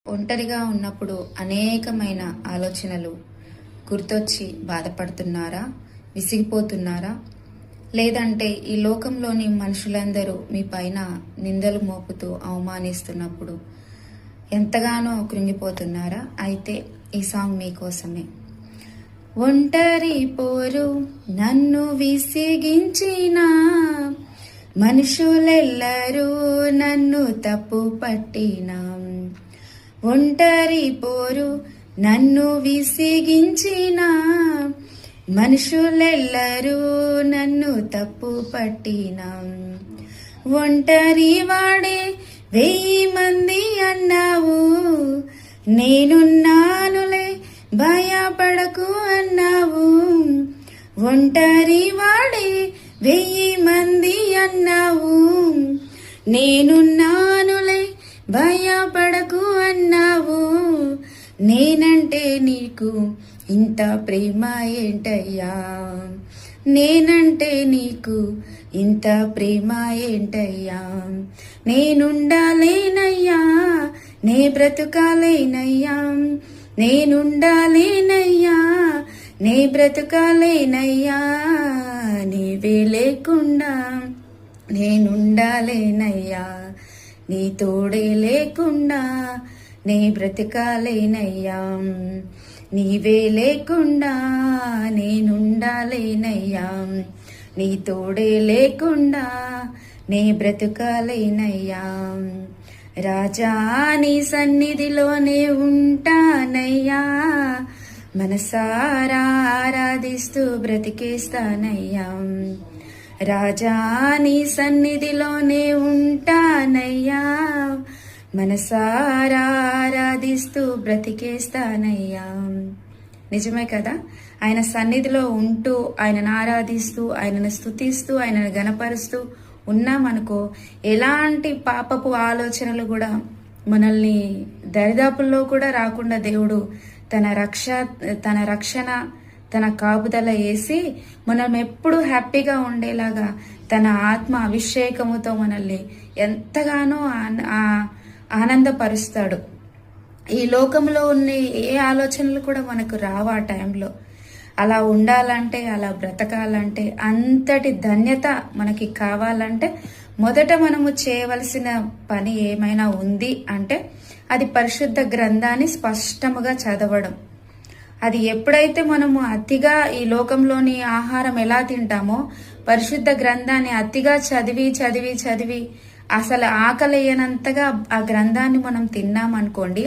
ఒంటరిగా ఉన్నప్పుడు అనేకమైన ఆలోచనలు గుర్తొచ్చి బాధపడుతున్నారా? విసిగిపోతున్నారా? లేదంటే ఈ లోకంలోని మనుషులందరూ మీ పైన నిందలు మోపుతూ అవమానిస్తున్నప్పుడు ఎంతగానో కృంగిపోతున్నారా? అయితే ఈ సాంగ్ మీకోసమే. ఒంటరి పోరు నన్ను విసిగించిన మనుషులెల్లరూ నన్ను తప్పు పట్టినా, ఒంటరి పోరు నన్ను విసిగించిన మనుషులెల్లరూ నన్ను తప్పు పట్టిన, ఒంటరి వాడే 1000 మంది అన్నావు, నేనున్నానులే భయపడకు అన్నావు, ఒంటరి వాడే 1000 మంది అన్నావు, నేనున్నానులే భయపడకు అన్నావు, నేనంటే నీకు ఇంత ప్రేమ ఏంటయ్యా, నేనంటే నీకు ఇంత ప్రేమ ఏంటయ్యా, నేనుండాలేనయ్యా నే బ్రతుకాలేనయ్యా, నేనుండాలేనయ్యా నే బ్రతుకాలేనయ్యా, నీవే లేకుండా నేనుండాలేనయ్యా, నీ తోడే లేకుండా నే బ్రతకాలేనయ్యా, నీవే లేకుండా నేనుండాలేనయ్యా, నీ తోడే లేకుండా నే బ్రతకాలేనయ్యా, రాజా నీ సన్నిధిలోనే ఉంటానయ్యా, మనసారా ఆరాధిస్తూ బ్రతికేస్తానయ్యా, రాజా నీ సన్నిధిలోనే ఉంటానయ్యా, మనసారా ఆరాధిస్తూ బ్రతికేస్తానయ్యా. నిజమే కదా? ఆయన సన్నిధిలో ఉంటూ ఆయనను ఆరాధిస్తూ ఆయనను స్తుతిస్తూ ఆయనను గణపరుస్తూ ఉన్నామనుకో, ఎలాంటి పాపపు ఆలోచనలు కూడా మనల్ని దరిదాపుల్లో కూడా రాకుండా దేవుడు తన రక్షణ తన కాపుదల వేసి మనం ఎప్పుడు హ్యాపీగా ఉండేలాగా తన ఆత్మ అభిషేకముతో మనల్ని ఎంతగానో ఆనందపరుస్తాడు. ఈ లోకంలో ఉన్న ఏ ఆలోచనలు కూడా మనకు రావు ఆ టైంలో. అలా ఉండాలంటే, అలా బ్రతకాలంటే, అంతటి ధన్యత మనకి కావాలంటే మొదట మనము చేయవలసిన పని ఏమైనా ఉంది అంటే అది పరిశుద్ధ గ్రంథాన్ని స్పష్టముగా చదవడం. అది ఎప్పుడైతే మనము అతిగా ఈ లోకంలోని ఆహారం ఎలా తింటామో పరిశుద్ధ గ్రంథాన్ని అతిగా చదివి చదివి చదివి అసలు ఆకలేయనంతగా ఆ గ్రంథాన్ని మనం తిన్నామనుకోండి,